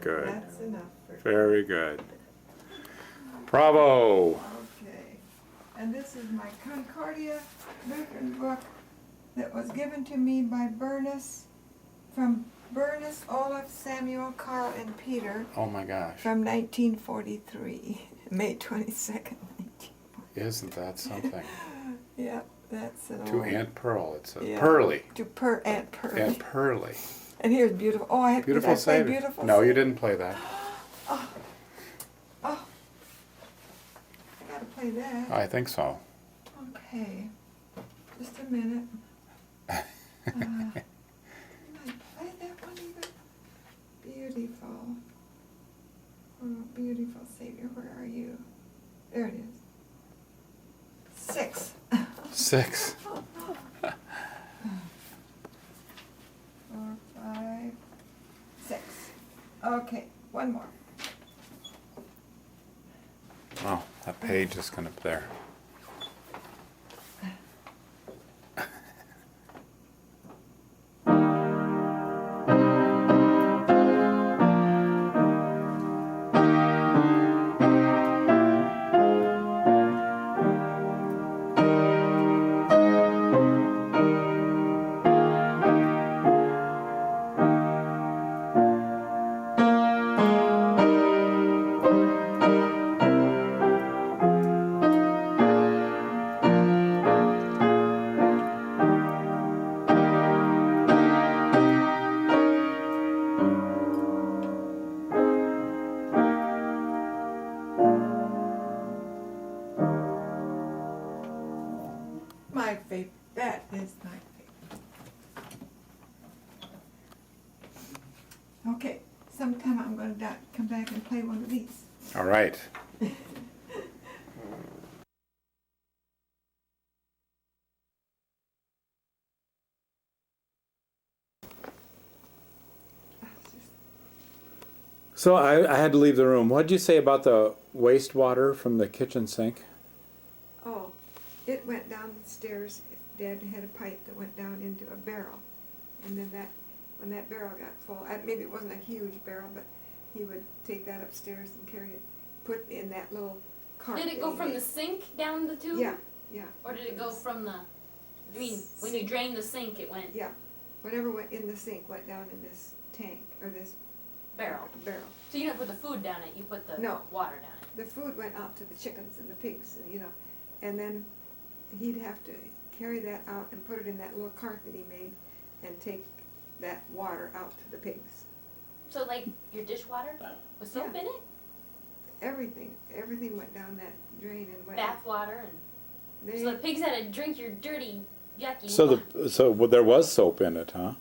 good. That's enough for Very good. Bravo. Okay. And this is my Concordia Lutheran book that was given to me by from Bernice, Olaf, Samuel, Carl, and Peter Oh my gosh. from 1943, May 22nd, 1943. Isn't that something? Yeah, that's an To old... Aunt Pearl. It says Yeah. Pearly. To Aunt Pearly. Aunt Pearly. And here's Beautiful. Oh, did I Beautiful play Savior. Beautiful No, you Savior? didn't play that. Oh, I gotta play that. I think so. Okay, just a minute. Did I play that one either? Beautiful. Oh, Beautiful Savior, where are you? There it is. 6. 6. 4, 5, 6. Okay, one more. Oh, that page is kind of there. My favorite. That is my favorite. Okay, sometime I'm going to come back and play one of these. All right. So I had to leave the room. What did you say about the wastewater from the kitchen sink? Oh, it went down the stairs. Dad had a pipe that went down into a barrel. And then when that barrel got full, maybe it wasn't a huge barrel, but he would take that upstairs and carry it, put in that little cart. Did it go from the sink down the tube? Yeah, yeah. Or did it go from the, I mean, when you drained the sink, it went Yeah, whatever went in the sink went down in this tank, or this barrel. barrel. So you didn't put the food down it, you put the No. water down it. The food went out to the chickens and the pigs, and then he'd have to carry that out and put it in that little cart that he made and take that water out to the pigs. So like your dishwater with soap Yeah. in it? Everything went down that drain and went. Bath water and so the pigs had to drink your dirty, yucky So there was soap in it, huh?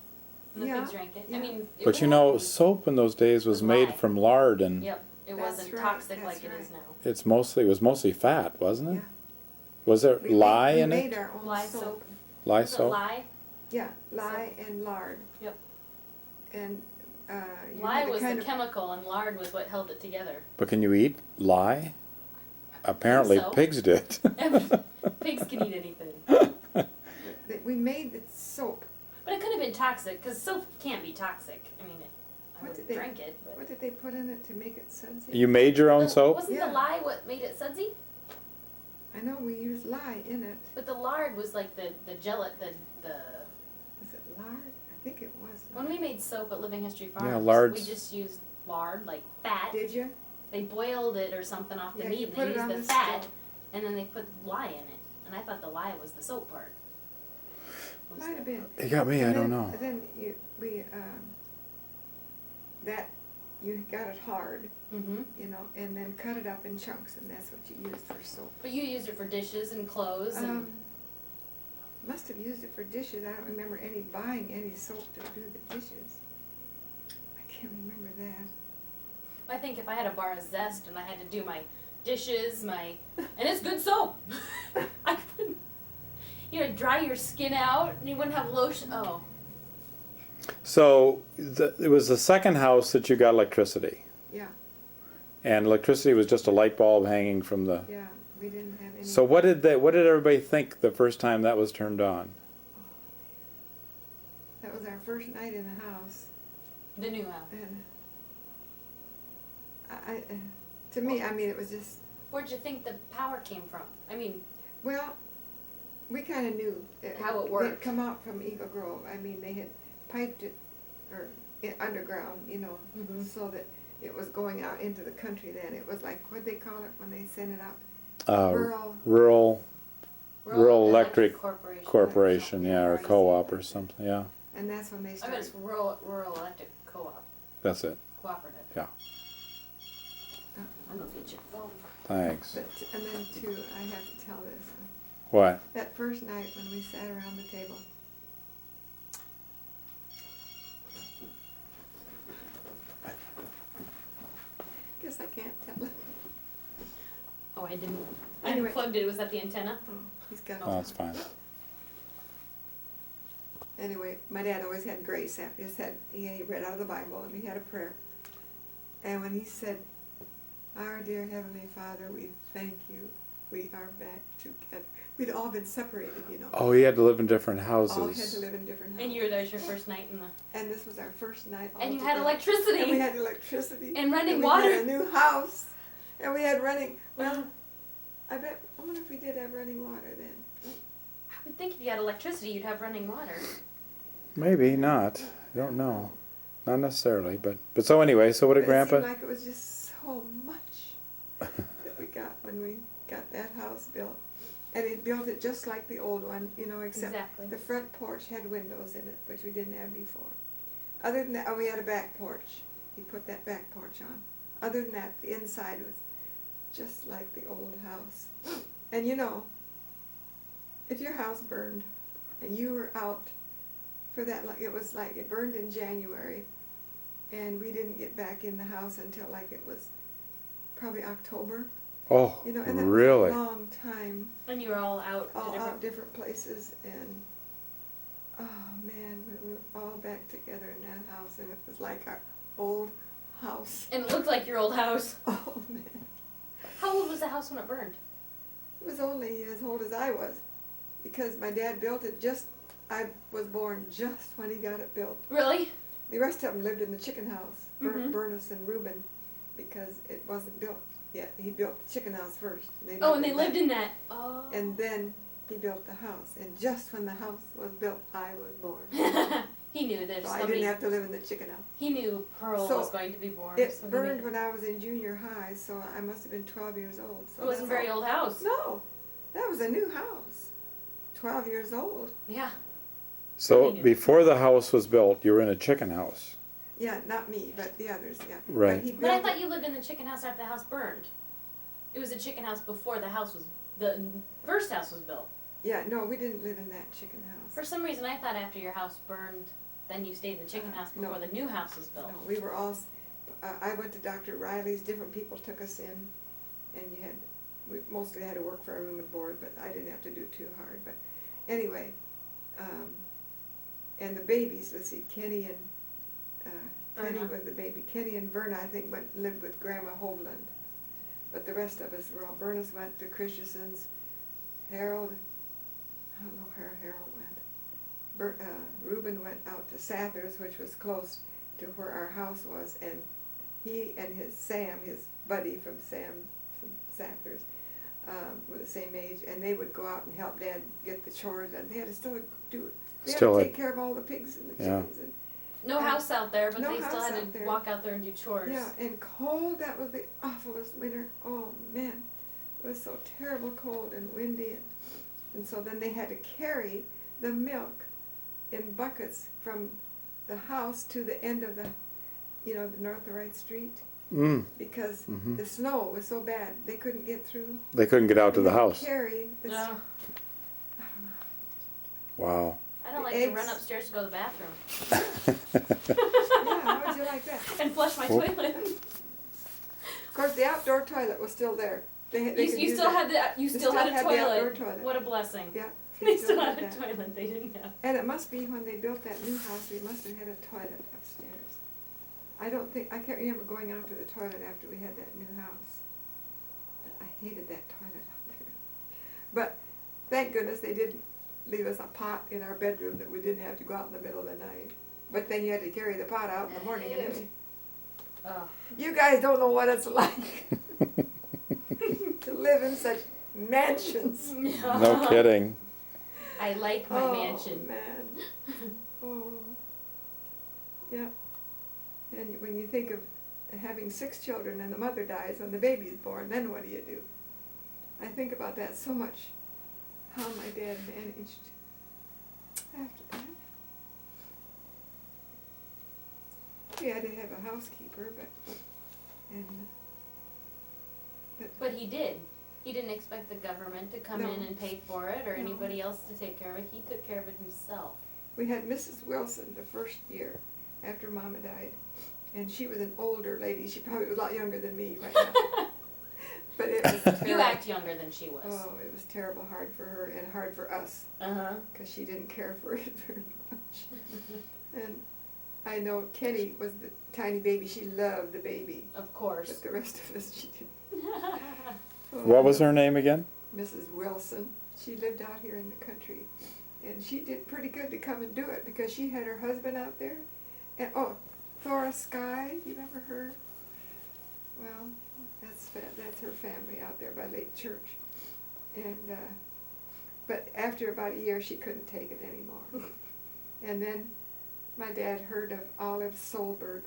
and the Yeah, pigs drank it. yeah. I mean it But was you know, healthy. soap in those days was Was made lye. from lard, and Yep. It That's wasn't right, toxic that's like it is right. now. it was mostly fat, wasn't it? Yeah. Was there We lye made, in we it? made our own Lye soap. soap. Lye Is it soap. lye? Yeah, lye and lard. Yep. And you Lye had to was kind the of, chemical and lard was what held it together. But can you eat lye? Apparently, so. pigs did. Pigs can eat anything. we made the soap. But it could have been toxic, because soap can't be toxic. I mean, I What wouldn't did they- drink it. But What did they put in it to make it sudsy? You made your own soap? Wasn't Yeah. the lye what made it sudsy? I know we used lye in it. But the lard was like the gelatin, the Was it lard? I think it was when lard. we made soap at Living History Farms, Yeah, lard's- we just used lard, like fat. Did you? They boiled it or something off the Yeah, meat, you and put they it on used the the fat, stove. and then they put lye in it. And I thought the lye was the soap part. Was Might have the- been. You got me, I And don't then- know. Then you got it hard, Mhm. and then cut it up in chunks, and that's what you used for soap. But you used it for dishes and clothes and. Must have used it for dishes. I don't remember buying any soap to do the dishes. I can't remember that. I think if I had a bar of Zest and I had to do my dishes, and it's good soap. I couldn't, dry your skin out and you wouldn't have lotion. Oh, So it was the second house that you got electricity, Yeah, and electricity was just a light bulb hanging from the. yeah. We didn't have any. So what did everybody think the first time that was turned on? That was our first night in the house, the new house. and To me, I mean, it was just, Where'd you think the power came from? I mean, well, we kind of knew How it They'd worked. come out from Eagle Grove. I mean, they had piped it, or underground, you know, Mhm. so that it was going out into the country. Then it was like, what'd they call it when they sent it out? Rural. Rural Electric Corporation. Corporation, yeah, or co-op or something, yeah, And that's when they I bet started. it's rural electric co-op, that's it, cooperative. yeah, I'm gonna get your phone. thanks. But, and then too, I have to tell this. What? That first night when we sat around the table. Guess I can't tell. Oh, I didn't. I Anyway. unplugged it. Was that the antenna? Oh, he's got Oh, that's fine. Anyway, my dad always had grace. He read out of the Bible and he had a prayer. And when he said, "Our dear Heavenly Father, we thank you. We are back together." We'd all been separated, you know. Oh, he had to live in different All had to houses. live in different houses. And that was your first night in the. And this was our first night all And you together. had electricity. And we had electricity. And running we water. had a new house. And we had running, well, I wonder if we did have running water then. I would think if you had electricity, you'd have running water. Maybe not, I don't know, not necessarily, but so anyway, so what did But it Grandpa? seemed like it was just so much that we got when we got that house built. And he built it just like the old one, you know, except Exactly. the front porch had windows in it, which we didn't have before. Other than that, we had a back porch. He put that back porch on. Other than that, the inside was just like the old house. And you know, if your house burned and you were out for that, like it burned in January, and we didn't get back in the house until like it was probably October. Oh, You know, and that really? was a long time, And you were all out. to all different- out different places, and oh man, we were all back together in that house, and it was like our old house. And it looked like your old house. Oh man, How old was the house when it burned? it was only as old as I was, because my dad built it I was born just when he got it built. Really? The rest of them lived in the chicken house, Mhm. Bernice and Reuben, because it wasn't built yet. He built the chicken house first. Oh, and they lived that. in that. Oh. And then he built the house. And just when the house was built, I was born. He knew there's So I somebody. didn't have to live in the chicken house. He knew Pearl So was going to be born. It so he burned knew. when I was in junior high, so I must have been 12 years old. So It wasn't a that's very all. old house. No, that was a new house. 12 years old. Yeah. So Pretty new. before the house was built, you were in a chicken house. Yeah, not me, but the others, yeah. Right. But he But I built thought it. you lived in the chicken house after the house burned. It was a chicken house before the first house was built. Yeah, no, we didn't live in that chicken house. For some reason, I thought after your house burned, then you stayed in the chicken house no. before the new house was built. No, we were all, I went to Dr. Riley's, different people took us in, and we mostly had to work for our room and board, but I didn't have to do too hard, but anyway, and the babies, let's see, Kenny Verna. was the baby. Kenny and Verna, I think, lived with Grandma Hovland, but the rest of us were all, Bernice went to Christensen's, Harold, I don't know where Harold went. Reuben went out to Sathers, which was close to where our house was, and he and Sam, his buddy from Sathers, were the same age, and they would go out and help Dad get the chores, and they had to still do it. They had to take care of all the pigs and the Yeah. chickens. And, No house out there, but no they still house had out to there. walk out there and do chores. yeah, and cold, that was the awfulest winter. Oh man, it was so terrible cold and windy, and so then they had to carry the milk in buckets from the house to the end of the North of Right Street, because Mhm. the snow was so bad they couldn't get through. They couldn't get out to And the they house. Carry the No, I don't know. Wow. I don't The like to run eggs. upstairs to go to the bathroom Yeah, how would you like that? and flush my Oh. toilet. Of course, the outdoor toilet was still there. They could You use still that. had you They still had a the outdoor toilet. toilet. What a blessing. Yeah. They still had a that. toilet. They didn't have. And it must be when they built that new house, they must have had a toilet upstairs. I can't remember going out to the toilet after we had that new house. But I hated that toilet out there. But thank goodness they didn't leave us a pot in our bedroom that we didn't have to go out in the middle of the night. But then you had to carry the pot out in the morning and everything. Oh. You guys don't know what it's like to live in such mansions. No kidding. I like my mansion. Man. Oh. Yeah. And when you think of having 6 children and the mother dies when the baby's born, then what do you do? I think about that so much, how my dad managed after that. We had to have a housekeeper, But he did. He didn't expect the government to come No. in and pay for it or No. anybody else to take care of it. He took care of it himself. we had Mrs. Wilson the first year after Mama died, and she was an older lady. She probably was a lot younger than me right now. But it was terrible. You act younger than she was. Oh, it was terrible hard for her and hard for us, Uh-huh. because she didn't care for it very much. And I know Kenny was the tiny baby. She loved the baby, Of but course. the rest of us she didn't. Oh, What was her name again? Mrs. Wilson. She lived out here in the country, and she did pretty good to come and do it because she had her husband out there. And Thora Sky, you remember her? Well, that's her family out there by Lake Church. And but after about a year, she couldn't take it anymore. And then my dad heard of Olive Solberg,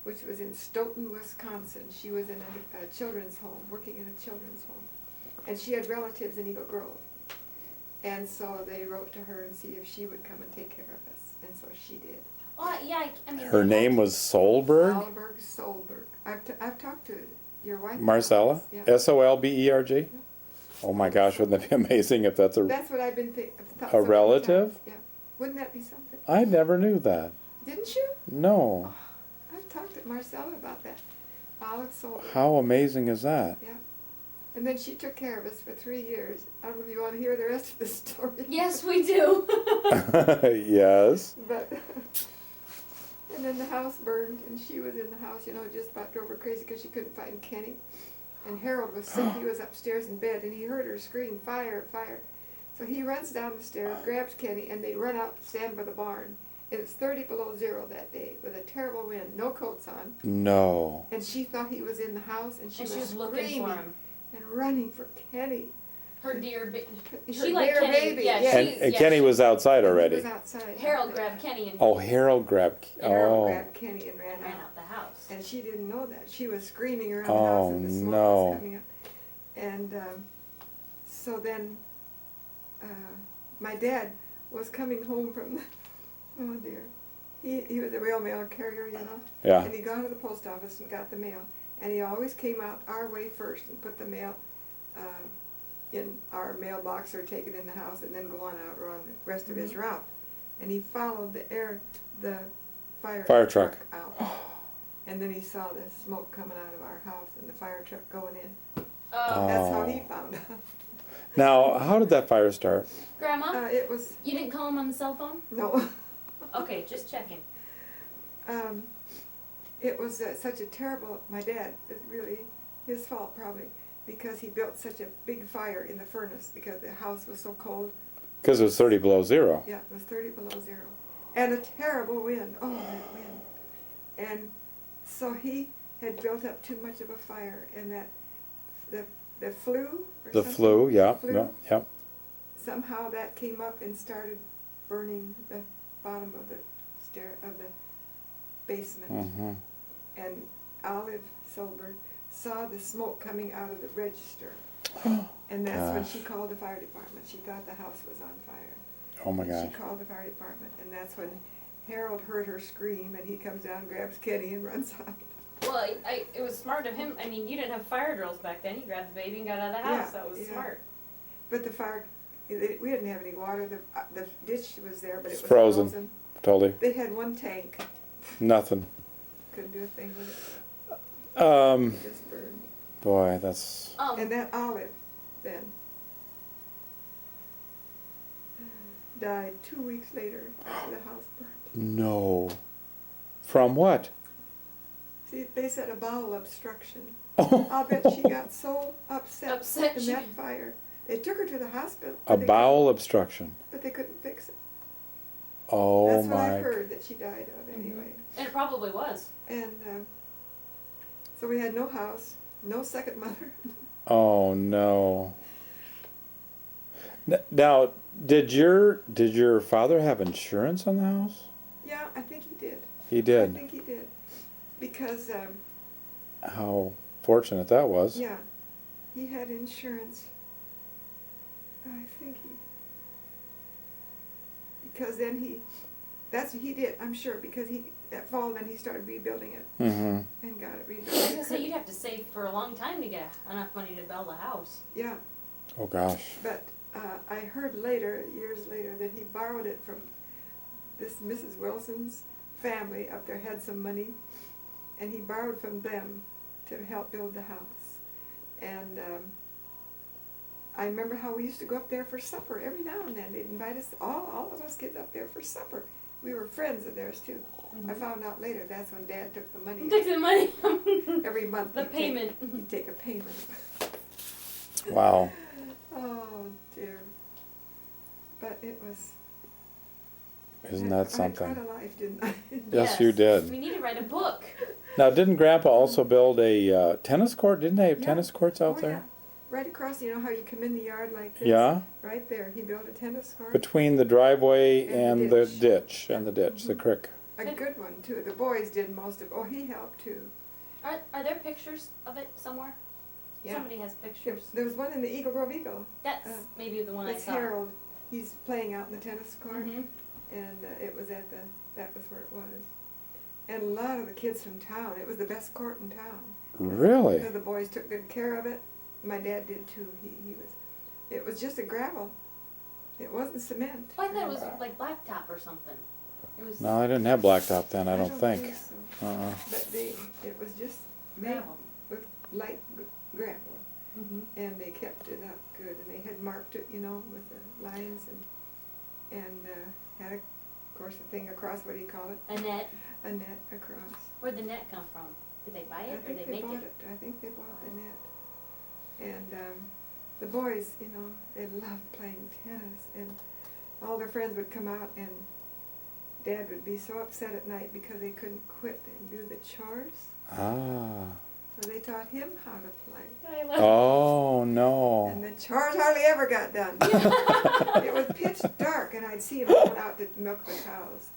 which was in Stoughton, Wisconsin. She was in a children's home, working in a children's home. And she had relatives in Eagle Grove. And so they wrote to her and see if she would come and take care of us. And so she did. Oh, yeah, I mean. Her name was Solberg? Olive Solberg. I've talked to your wife. about Marcella? this. Yeah. Solberg? Oh my gosh, wouldn't that be amazing if that's That's what I've been thinking. A relative? Yeah. Wouldn't that be something? I never knew that. Didn't you? No. I've talked to Marcella about that. Olive Solberg. How amazing is that? Yeah. And then she took care of us for 3 years. I don't know if you want to hear the rest of the story. Yes, we do. Yes. But, and then the house burned, and she was in the house, just about drove her crazy because she couldn't find Kenny. And Harold was sick. He was upstairs in bed, and he heard her scream, "Fire, fire." So he runs down the stairs, grabs Kenny, and they run out, stand by the barn. It was 30 below zero that day with a terrible wind, no coats on. No. And she thought he was in the house, and she And was she was looking screaming for him. and running for Kenny. Her dear baby. Her She liked dear Kenny. baby, Yeah, yeah. And Kenny was outside And already. He was outside. Harold grabbed Kenny and Oh, Harold grabbed. Harold Oh. grabbed Kenny and ran ran out. out the house. And she didn't know that. She was screaming around Oh, the house and the smoke no. was coming up. And so then my dad was coming home from the, oh dear. He was a real mail carrier, Yeah. And he got to the post office and got the mail. And he always came out our way first and put the mail in our mailbox or take it in the house and then go on out or on the rest of his route. And he followed the fire truck. out. And then he saw the smoke coming out of our house and the fire truck going in. Oh, That's how Oh. he found out. Now, how did that fire start? Grandma, It was, you didn't call him on the cell phone? no. Okay, just checking. It was such a terrible, my dad, it's really his fault probably, because he built such a big fire in the furnace because the house was so cold. Because it was 30 below zero. Yeah, it was 30 below zero. And a terrible wind, oh, that wind. And so he had built up too much of a fire, and that, the flue or The something? flu, yeah. Flue, Yeah, yeah. somehow that came up and started burning the bottom of the basement. Mm-hmm. And Olive Solberg saw the smoke coming out of the register. And that's when Gosh. she called the fire department. She thought the house was on fire. Oh my And gosh. she called the fire department, and that's when Harold heard her scream, and he comes down, grabs Kenny, and runs out. Well, it was smart of him. I mean, you didn't have fire drills back then. He grabbed the baby and got out of the house. Yeah, That was yeah. smart. But the fire, we didn't have any water. The ditch was there, but it It's was frozen. frozen. Totally. They had one tank. Nothing. Couldn't do a thing with it. It just burned. Boy, that's... And that Olive, then, died 2 weeks later after the house burned. No. From what? See, they said a bowel obstruction. Oh. I'll bet she got so upset Upset in she- that fire. They took her to the hospital. A but they bowel obstruction. But they couldn't fix it. Oh That's what my... I've heard that she died of anyway. And it probably was. And So we had no house, no second mother. Oh no. Now, did your father have insurance on the house? Yeah, I think he did. He I did. think he did. Because, How fortunate that was. yeah, he had insurance. I think because then that's what he did, I'm sure, because that fall then he started rebuilding it Mm-hmm. and got it rebuilt. I was gonna say you'd have to save for a long time to get enough money to build a house. Yeah, Oh gosh. but I heard later, years later, that he borrowed it from this Mrs. Wilson's family up there had some money, and he borrowed from them to help build the house. And I remember how we used to go up there for supper every now and then. They'd invite us, all of us kids up there for supper. We were friends of theirs too. Mm-hmm. I found out later that's when Dad took the money. Take the money. Every month. The payment. He'd take a payment. Wow. Oh dear. But it was. Isn't that I something? had quite a life, didn't I? Yes, you did. We need to write a book. Now, didn't Grandpa also build a tennis court? Didn't they have Yeah. tennis courts out Oh, there? yeah. Right across, you know how you come in the yard like this? Yeah. Right there, he built a tennis court. Between the driveway And and the the ditch, and the ditch, the Mhm. creek. A good one too. The boys did most of. Oh, he helped too. Are there pictures of it somewhere? Yeah. Somebody has pictures. There was one in the Eagle Grove Eagle. That's maybe the one I It's saw. Harold. He's playing out in the tennis court, Mhm. and it was at that was where it was. And a lot of the kids from town. It was the best court in town. Really? So the boys took good care of it. My dad did too. It was just a gravel. It wasn't cement. Oh, I thought it was like blacktop or something. It was No, I didn't have blacktop then, I don't think. so. Uh-uh. But it was just made gravel. with light gravel, Mm-hmm. and they kept it up good, and they had marked it, you know, with the lines, and had of course a thing across. What do you call it? A net. A net across. Where'd the net come from? Did they buy I it or think they they make bought it? it. I think they bought the net. And the boys, you know, they loved playing tennis, and all their friends would come out, and Dad would be so upset at night because they couldn't quit and do the chores. Ah. So they taught him how to play. I love Oh, no. And the chores hardly ever got done. It was pitch dark, and I'd see him going out to milk the cows.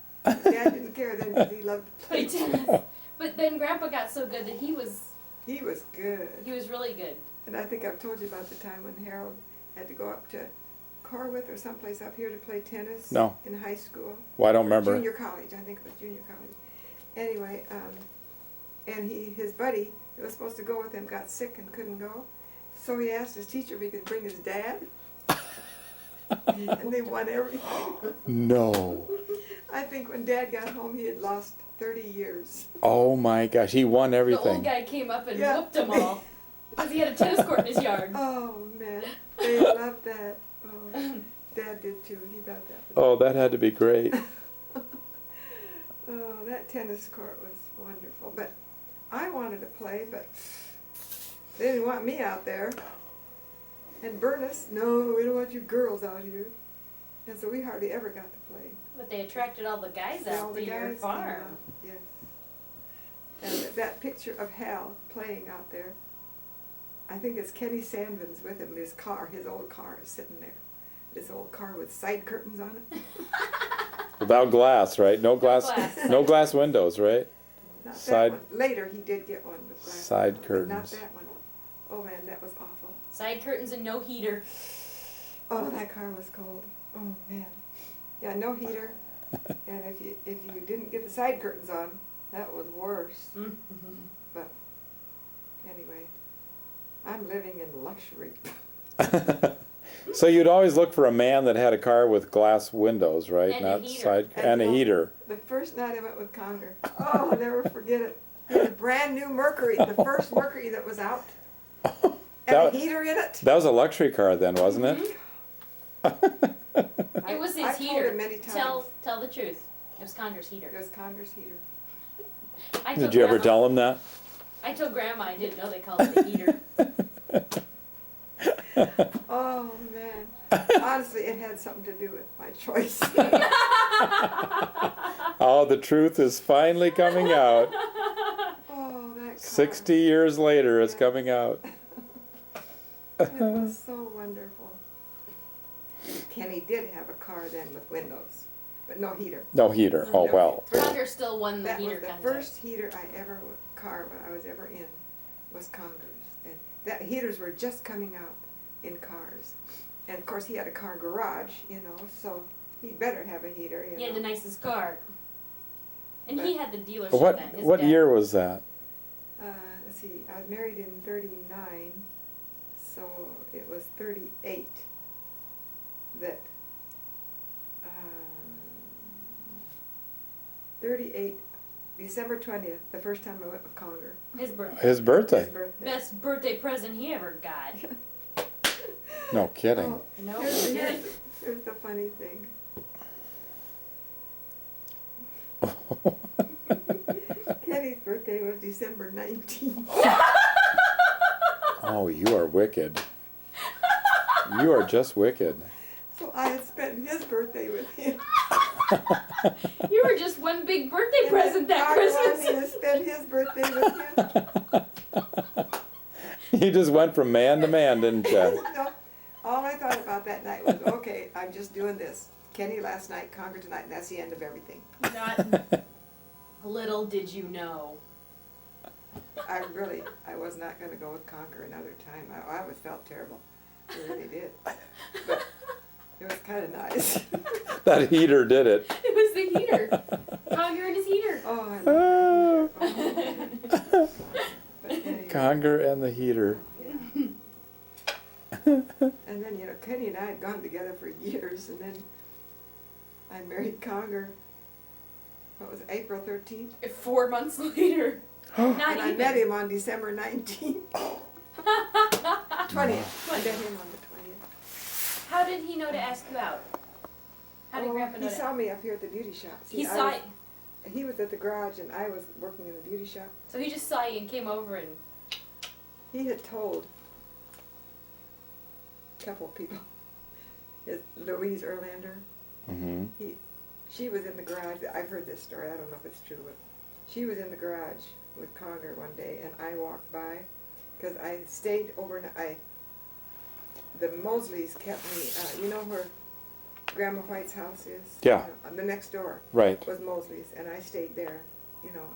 Dad didn't care then because he loved to play play tennis. But then Grandpa got so good that he was good. really good. And I think I've told you about the time when Harold had to go up to Corwith or someplace up here to play tennis. No. In high school. Well, I don't remember. Junior college, I think it was junior college. Anyway, and his buddy who was supposed to go with him got sick and couldn't go. So he asked his teacher if he could bring his dad. And they won everything. No. I think when Dad got home, he had lost 30 years. Oh my gosh, he won The old everything. guy came up and Yeah. whooped them all because he had a tennis court in his yard. Oh, man. They loved that. Oh, Dad did too. He thought that was... Oh, that had to be great. Oh, that tennis court was wonderful. But I wanted to play, but they didn't want me out there. And Bernice, no, we don't want you girls out here. And so we hardly ever got to play. But they attracted all the guys Yeah, all out the to your guys came farm. out, yes. And that picture of Hal playing out there, I think it's Kenny Sandvin's with him. His old car is sitting there. This old car with side curtains on it. Without glass, right? No glass, glass. no glass windows, right? Not Side- that one. Later he did get one with glass. Side but curtains. Not that one. Oh man, that was awful. Side curtains and no heater. Oh, that car was cold. Oh man. Yeah, no heater. And if you didn't get the side curtains on, that was worse. Mm-hmm. But anyway, I'm living in luxury. So you'd always look for a man that had a car with glass windows, right? And a Not heater. side and a heater. The first night I went with Conger, oh, I'll never forget it. He had a brand new Mercury, the first Mercury that was out, and That- a heater in it. That was a luxury car then, wasn't it? It was his I've heater. told him many times. Tell the truth. It was Conger's heater. It was Conger's heater. I told Did you ever Grandma- tell him that? I told Grandma I didn't know they called it a heater. Oh man, honestly, it had something to do with my choice. Oh, the truth is finally coming out. Oh, that car 60 years later, it's Yeah. coming out. It was so wonderful. Kenny did have a car then with windows, but no heater. No heater. Oh, well. Conger still won the That was heater the contest. first heater car I was ever in, was Conger's. And that heaters were just coming out in cars. And of course he had a car garage, you know, so he'd better have a heater, you know. He had the nicest car. And But- he had the dealership What then. His what dad. year was that? Let's see, I was married in 39, so it was 38 that, 38, December 20th, the first time I went with Conger. His birthday. His birthday. His birthday. Best birthday present he ever got. No kidding. Oh, No here's, kidding. here's the funny thing. Kenny's birthday was December 19th. Oh, you are wicked. You are just wicked. So I had spent his birthday with him. You were just one big birthday present that God wanted me Christmas. to spend his birthday with him. You just went from man to man, didn't you? No, all I thought about that night was, okay, I'm just doing this. Kenny last night, Conger tonight, and that's the end of everything. Not little did you know. I was not going to go with Conger another time. I always felt terrible. I really did. But it was kind of nice. That heater did it. It was the heater. Conger and his heater. Oh, I love that heater. Oh. But anyway, Conger and the heater. yeah. And then, you know, Kenny and I had gone together for years, and then I married Conger, what was it, April 13th? 4 months later. Not And I even. met him on December 19th. 20th. I met him on the 20th. How did he know to ask you out? How did Grandpa know He to? saw me up here at the beauty shop. See, He saw was- He was at the garage and I was working in the beauty shop. So he just saw you and came over and. He had told a couple of people, Louise Erlander, Mm-hmm. she was in the garage. I've heard this story. I don't know if it's true, but she was in the garage with Conger one day, and I walked by because I stayed overnight. The Mosleys kept me. You know where Grandma White's house is? Yeah. The next door Right, was Mosley's, and I stayed there. You know,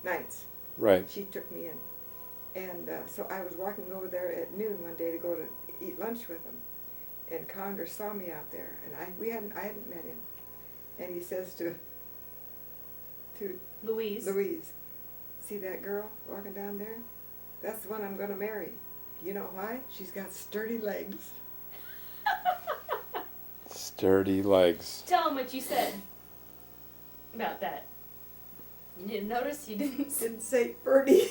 nights. right. She took me in, and so I was walking over there at noon one day to go to eat lunch with him, and Conger saw me out there, and I hadn't met him, and he says to Louise. Louise, see that girl walking down there? That's the one I'm going to marry. You know why? She's got sturdy legs. Sturdy legs. Tell him what you said about that. You didn't notice? You didn't. Didn't say Bertie.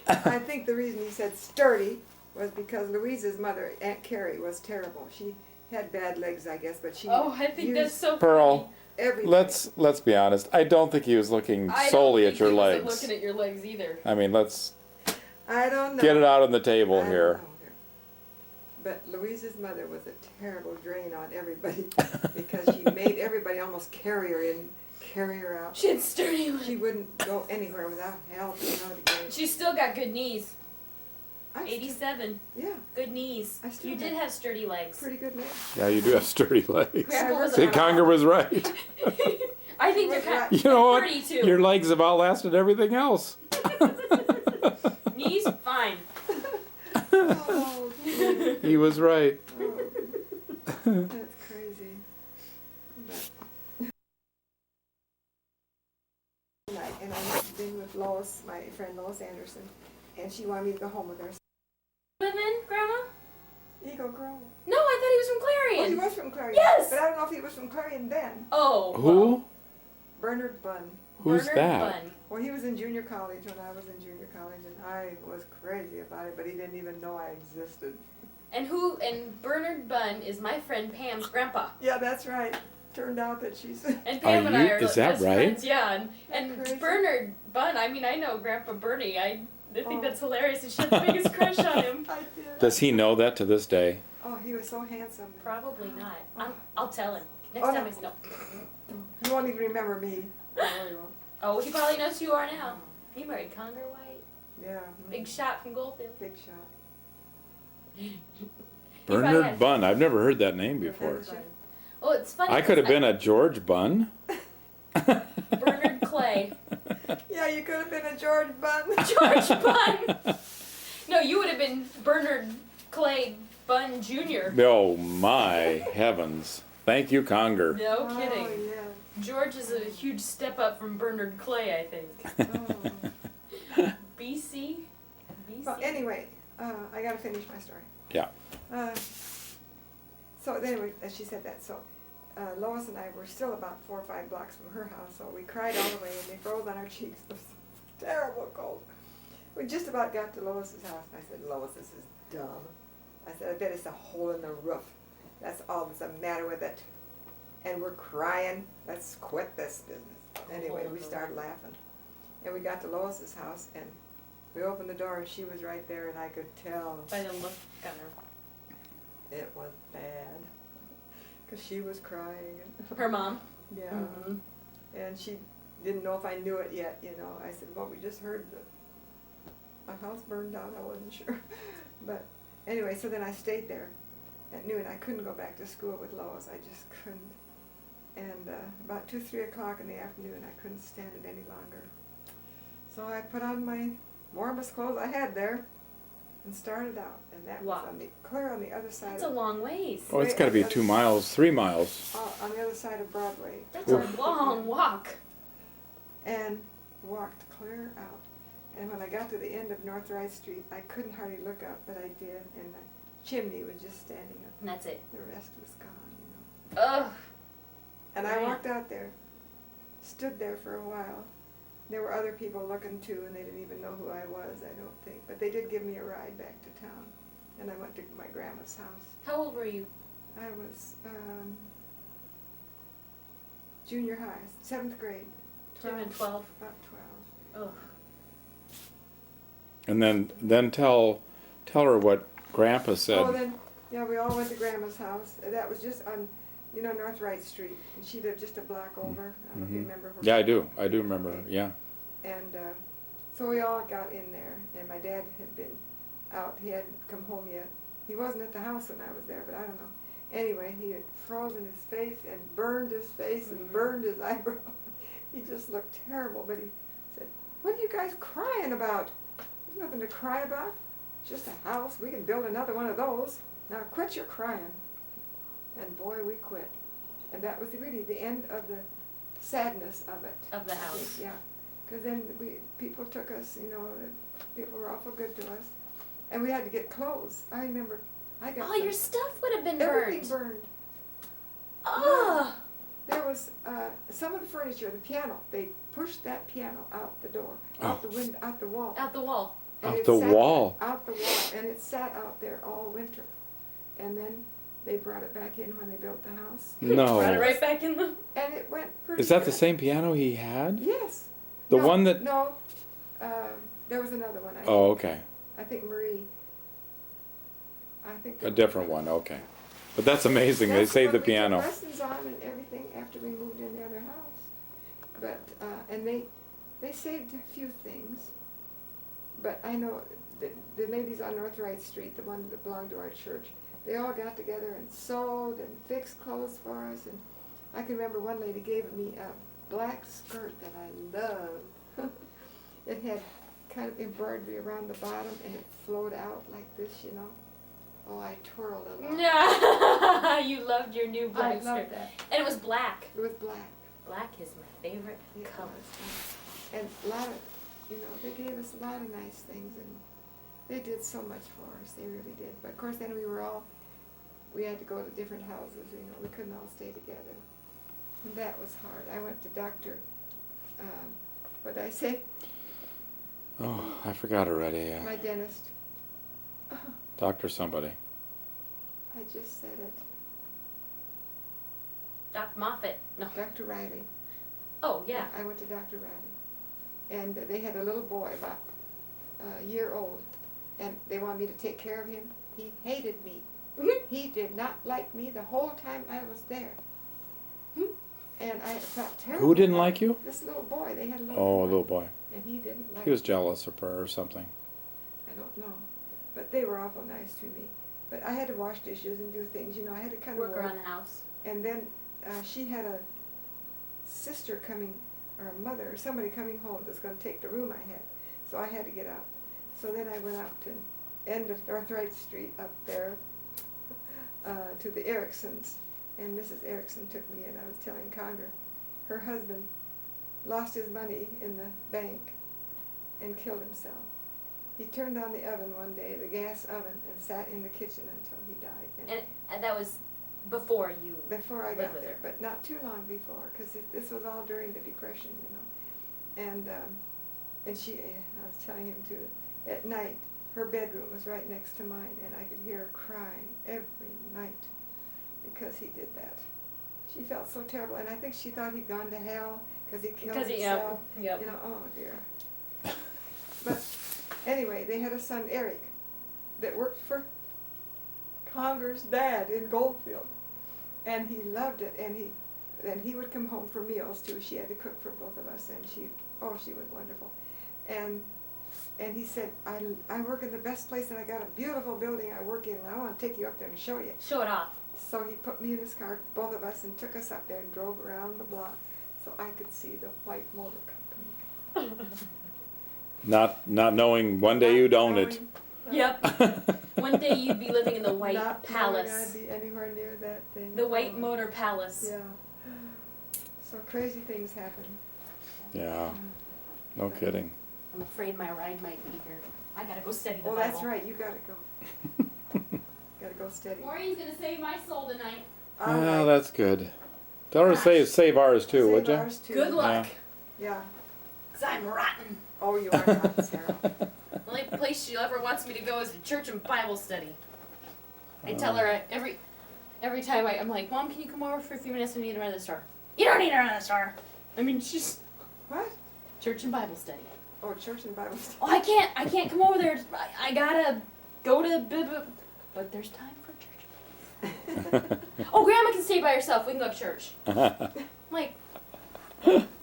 I think the reason he said sturdy was because Louise's mother, Aunt Carrie, was terrible. She had bad legs, I guess, but she Oh, I think that's used so Pearl, everything. let's be honest. I don't think he was looking funny. solely I at your don't think he legs. wasn't looking at your legs either. I mean, let's I don't know. get it out on the table I don't here. know. But Louise's mother was a terrible drain on everybody because she made everybody almost carry her in, carry her out. She had sturdy legs. She wouldn't go anywhere without help, you know. To get, She's still got good knees. I still- 87. Yeah, Good knees. I still You did have have sturdy legs. pretty good legs. Yeah, you do have sturdy legs. Grandpa was See, a Conger was right. I think they're Right. kind You know what? pretty too. Your legs have outlasted everything else. Knees, fine. Oh, dear. He was right. Oh, that's crazy. But and I've been with Lois, my friend Lois Anderson, and she wanted me to go home with her. Living, Grandma? Eagle Grove. No, I thought he was from Well, he Clarion. was from Clarion. Yes! But I don't know if he was from Clarion then. Oh. Who? Bernard Bunn. Who's Bernard that? Bunn. Well, he was in junior college when I was in junior college, and I was crazy about it, but he didn't even know I existed. And Bernard Bunn is my friend Pam's grandpa. Yeah, that's right. Turned out that she's... And Pam and I are is that best right? friends. Yeah, and Crazy. Bernard Bunn, I mean, I know Grandpa Bernie. I think Oh. that's hilarious, and she had the biggest crush on him. I did. Does he know that to this day? Oh, he was so handsome. Probably not. I'll tell him. Next Oh, time no. I say no. Don't. He won't even remember me. No, he won't. Oh, he probably knows who you are now. He married Conger White. Yeah. Big shot from Goldfield. Big shot. Bernard Bunn. I've never heard that name before. Sure. Oh, it's funny. I could have been a George Bunn. Bernard Clay. Yeah, you could have been a George Bunn. George Bunn. No, you would have been Bernard Clay Bunn Jr. Oh my heavens! Thank you, Conger. No Oh, kidding. yeah. George is a huge step up from Bernard Clay, I think. Oh. BC? Well, anyway, I gotta finish my story. Yeah. So anyway, she said that. So Lois and I were still about 4 or 5 blocks from her house, so we cried all the way, and they froze on our cheeks. It was terrible cold. We just about got to Lois's house, and I said, Lois, this is dumb. I said, I bet it's a hole in the roof. That's all that's the matter with it. And we're crying. Let's quit this business. Anyway, we started laughing. And we got to Lois's house, and we opened the door, and she was right there, and I could tell By the look on her. it was bad. Because she was crying. Her mom. Yeah. Mm-hmm. And she didn't know if I knew it yet, you know. I said, well, we just heard a house burned down. I wasn't sure. But anyway, so then I stayed there at noon. I couldn't go back to school with Lois. I just couldn't. And about 2, 3 o'clock in the afternoon, I couldn't stand it any longer. So I put on my warmest clothes I had there and started out. And that was on clear on the other side. That's a long ways. Oh, it's got to be 2 miles, 3 miles. On the other side of Broadway. That's a long walk. And walked clear out. And when I got to the end of North Wright Street, I couldn't hardly look up, but I did, and the chimney was just standing up. And that's it. The rest was gone, you know. Ugh. And I Right. walked out there, stood there for a while. There were other people looking too, and they didn't even know who I was, I don't think. But they did give me a ride back to town. And I went to my grandma's house. How old were you? I was junior high, 7th grade. 12. About 12. Ugh. And then tell her what Grandpa said. Oh, then, yeah, we all went to Grandma's house. That was just on, North Wright Street. And she lived just a block over. I don't know if you remember her. Yeah, I do. I do remember. Yeah. And so we all got in there. And my dad had been out. He hadn't come home yet. He wasn't at the house when I was there, but I don't know. Anyway, he had frozen his face and burned his face and burned his eyebrow. He just looked terrible. But he said, what are you guys crying about? There's nothing to cry about. It's just a house. We can build another one of those. Now quit your crying. And boy, we quit. And that was really the end of the sadness of it. Of the house. Yeah. Because then people took us, people were awful good to us. And we had to get clothes. I remember I got All your stuff would have been everything burned. burned. Ugh. There was some of the furniture, the piano, they pushed that piano out the door, out the window, out the wall. Out the wall. And Out it the sat wall. there, out the wall, and it sat out there all winter. And then they brought it back in when they built the house. Brought it No. right back in the... And it went pretty Is that the good. same piano he had? Yes. The No, one that... No, there was another one. Oh, okay. I think Marie. A different one. Okay. But that's amazing. They That's saved the what we took piano. lessons on and everything after we moved in the other house. But and they saved a few things. But I know the ladies on North Wright Street, the ones that belonged to our church, they all got together and sewed and fixed clothes for us. And I can remember one lady gave me a black skirt that I loved. It had kind of embroidery around the bottom, and it flowed out like this, Oh, I twirled a lot. You loved your new black I skirt. loved that. And it was black. It was black. Black is my favorite It color. was. And a lot of, they gave us a lot of nice things, and they did so much for us. They really did. But of course, then we had to go to different houses. We couldn't all stay together, and that was hard. I went to Dr. What did I say? Oh, I forgot already. My dentist. Doctor somebody. I just said it. Doc Moffat. No. Dr. Riley. Oh, yeah. I went to Dr. Riley, and they had a little boy about a year old, and they wanted me to take care of him. He hated me. He did not like me the whole time I was there. And I felt terrible. Who didn't about like it. you? This little boy. They had a little Oh, boy. a little boy. And he didn't like He was me. jealous of her or something. I don't know. But they were awful nice to me. But I had to wash dishes and do things, you know, I had to kind of Work around the house. And then she had a sister coming, or a mother, or somebody coming home that's going to take the room I had. So I had to get out. So then I went out to end of North Wright Street up there to the Ericksons. And Mrs. Erickson took me in. I was telling Conger, her husband lost his money in the bank and killed himself. He turned on the oven one day, the gas oven, and sat in the kitchen until he died. And that was before you Before I lived got with there, her. but not too long before, because this was all during the Depression, you know. And she, I was telling him too, at night, her bedroom was right next to mine, and I could hear her crying every night because he did that. She felt so terrible, and I think she thought he'd gone to hell because he killed himself. Yep. You know, oh dear. But anyway, they had a son, Eric, that worked for Conger's dad in Goldfield, and he loved it. And he would come home for meals too. She had to cook for both of us, and she was wonderful. And he said, I work in the best place, and I got a beautiful building I work in, and I want to take you up there and show you. Show it off. So he put me in his car, both of us, and took us up there and drove around the block so I could see the White Motor Company. Not knowing one day you'd own it. Yep. One day you'd be living in the White Not Palace. knowing I'd be anywhere near that thing. The White Oh, Motor Palace. Yeah. So crazy things happen. Yeah, no kidding. I'm afraid my ride might be here. I gotta go study the Oh, Bible. that's right. You gotta go. Gotta go steady. Maureen's gonna save my soul tonight. All Well, right. that's good. Tell her to save ours too, Save would you? ours too. Good luck. Yeah. Cause I'm rotten. Oh, you are not, Sarah. The only place she ever wants me to go is to church and Bible study. I tell her every time I'm like, Mom, can you come over for a few minutes? I need to run to the store. You don't need to run to the store. I mean, she's What? church and Bible study. Oh, church and Bible study. Oh, I can't come over there. I gotta go to but there's time for church. Oh, Grandma can stay by herself. We can go to church. I'm like,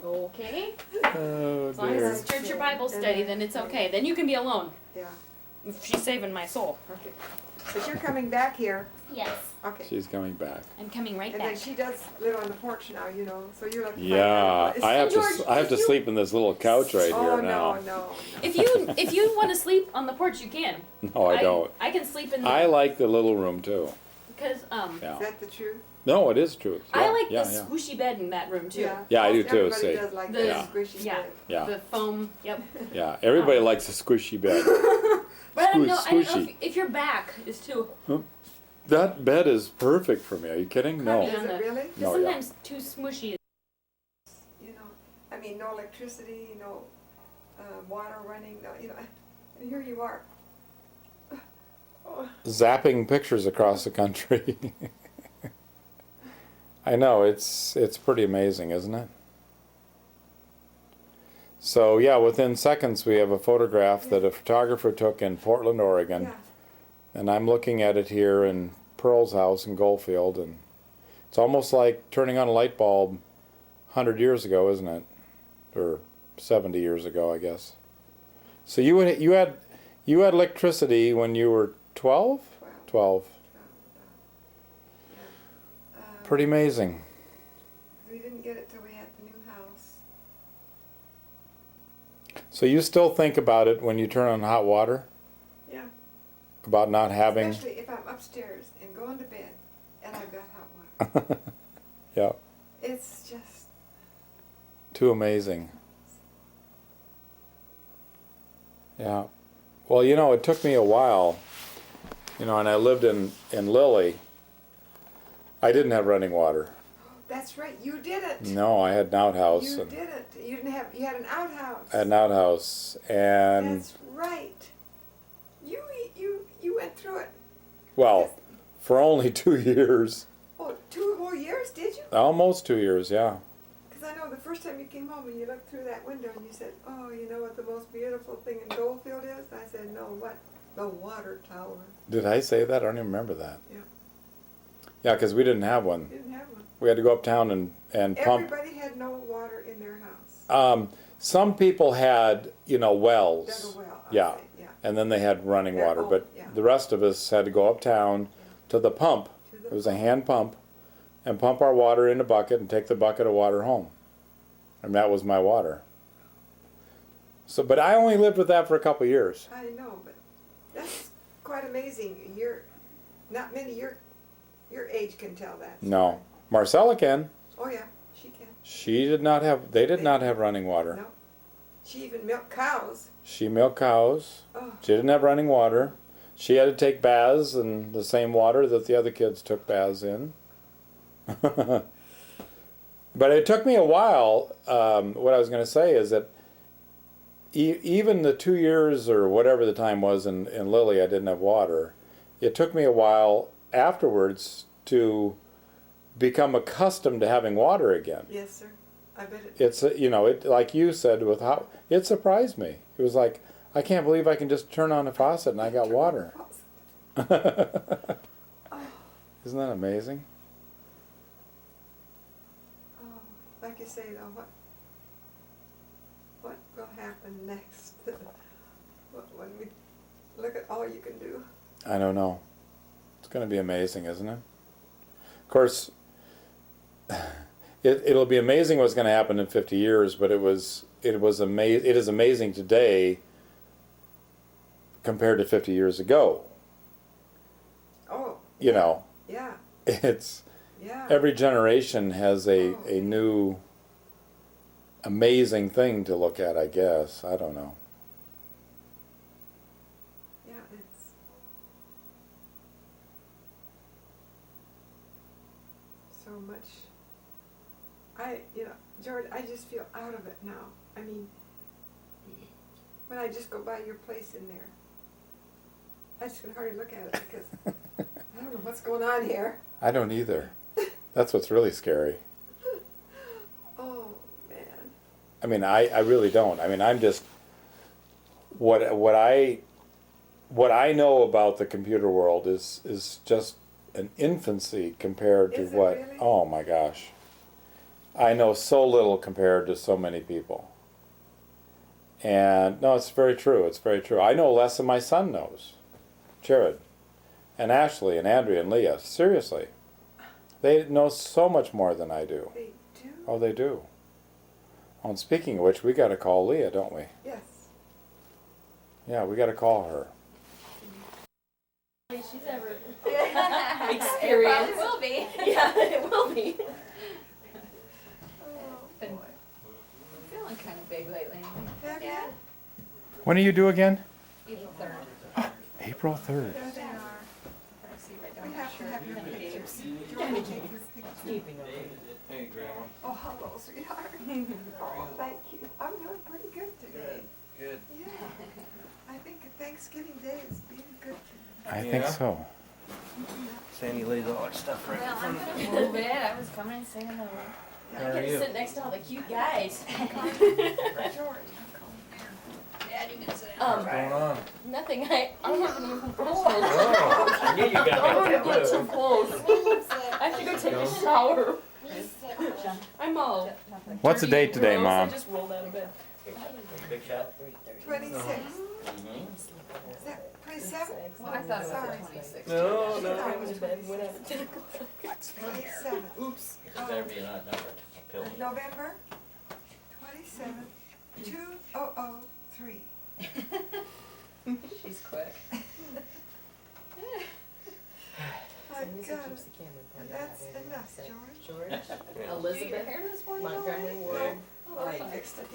okay. Oh As long as dear. it's church or Bible study, then it's okay. Then you can be alone. Yeah. If she's saving my soul. Okay. But you're coming back here. Yes. Okay. She's coming back. I'm coming right And back. then she does live on the porch now, you know, so you'll have to find Yeah, another place. I have And George, to. I have to if you- sleep in this little couch right Oh, here now. no. If you want to sleep on the porch, you can. No, I don't. I can sleep in the I like the little room too. because Yeah. Is that the truth? No, it is true. Yeah, I like yeah, the yeah. squishy bed in that room too. Yeah, I do Most too, Everybody see. does like The- that Yeah. squishy Yeah. bed. Yeah, The foam. Yep. yeah. Everybody likes a squishy bed. But I don't know Squishy. if your back is too. That bed is perfect for me. Are you kidding? Is No. Yeah. it really? Because No, yeah. sometimes too smushy. You know, I mean, no electricity, no water running, no, you know, and here you are. Oh, Zapping pictures across the country. I know, it's pretty amazing, isn't it? So yeah, within seconds we have a photograph that a photographer took in Portland, Oregon, yeah. and I'm looking at it here in Pearl's house in Goldfield, and it's almost like turning on a light bulb 100 years ago, isn't it? Or 70 years ago, I guess. So you had electricity when you were 12? 12. Yeah. Pretty amazing. We didn't get it till we had the new house. So you still think about it when you turn on hot water? Yeah. About not having? Especially if I'm upstairs and going to bed and I've got hot water. Yeah, It's just, too amazing. Yeah. Well, you know, it took me a while, you know, and I lived in Lilly. I didn't have running water. that's right, you didn't. No, I had an outhouse. You And didn't. You didn't have, you had an outhouse. I had an outhouse, and That's right. You went through it. well, for only 2 years, Oh, 2 whole years, did you? almost 2 years, yeah. Because I know the first time you came home and you looked through that window and you said, oh, you know what the most beautiful thing in Goldfield is? And I said, no, what? The water tower. Did I say that? I don't even remember that. Yeah. Yeah, because we didn't have one. Didn't have one. We had to go uptown and pump. Everybody had no water in their house. Some people had, wells. Dug a well, I Yeah. see, yeah. And then they had running Yeah, water, oh, but yeah. the rest of us had to go uptown to the pump. To the It was a hand pump, and pump our water in a bucket and take the bucket of water home. And that was my water. So, but I only lived with that for a couple years. I know, but that's quite amazing. Not many your age can tell that. No. Marcella can. Oh yeah, she can. They did not have running water. No. She even milked cows. She milked cows. Oh. She didn't have running water. She had to take baths in the same water that the other kids took baths in. But it took me a while. What I was going to say is that even the 2 years or whatever the time was in Lily, I didn't have water. It took me a while afterwards to become accustomed to having water again. Yes, sir. I bet it. It's it like you said with how it surprised me. It was like, I can't believe I can just turn on the faucet and I got water. Isn't that amazing? Oh, like you say though, what will happen next? When we look at all you can do. I don't know. It's going to be amazing, isn't it? Of course, it'll be amazing what's going to happen in 50 years, but it is amazing today compared to 50 years ago. Oh. Yeah. It's Yeah. every generation has a new amazing thing to look at, I guess. I don't know. Yeah, it's so much. George, I just feel out of it now. I mean, when I just go by your place in there, I just can hardly look at it because I don't know what's going on here. I don't either. That's what's really scary. Oh, man. I mean, I really don't. I mean, I'm just what I know about the computer world is just an infancy compared to Is it what. really? Oh my gosh, I know so little compared to so many people. And no, it's very true. It's very true. I know less than my son knows, Jared, and Ashley, and Andrea, and Leah. Seriously, they know so much more than I do. They do? Oh, they do. Oh, and speaking of which, we got to call Leah, don't we? Yes. Yeah, we got to call her. She's ever It experienced. probably will be. Yeah, it will be. Been I'm feeling kind of big lately. Have you? Yeah. When are you due again? April 3rd. April 3rd. There they They are. are. I see right down We my have to shirt. have your pictures. Do you want to take your picture? Hey, Grandma. Oh, hello, sweetheart. Oh, thank you. I'm doing pretty good today. Good. Yeah. I think Thanksgiving Day is being good. I think Yeah. so. Sandy lays all our stuff right in Well, I'm front of gonna move it. I was coming and saying hello. How I are get to you? sit next to all the cute guys. George. Dad, you can sit What's going on? Nothing. I haven't even brushed my Oh, I knew you got I don't that want to get too blue. close. I have to go take a shower. I'm all. What's the date today, gross. Mom? I just rolled out of bed. Big shot. 26. Mm-hmm. Is that 27? Well, I thought it was Sorry. the 26th. No, I no. thought it was Went to bed, went 26. out at 10 o'clock. 27. Oops. It better be an odd number. Pill. November 27, 2003. She's quick. My God. And that's enough, George. George. Yeah. Do your Elizabeth. hair this morning? Montgomery already? Ward. Oh, I fixed it.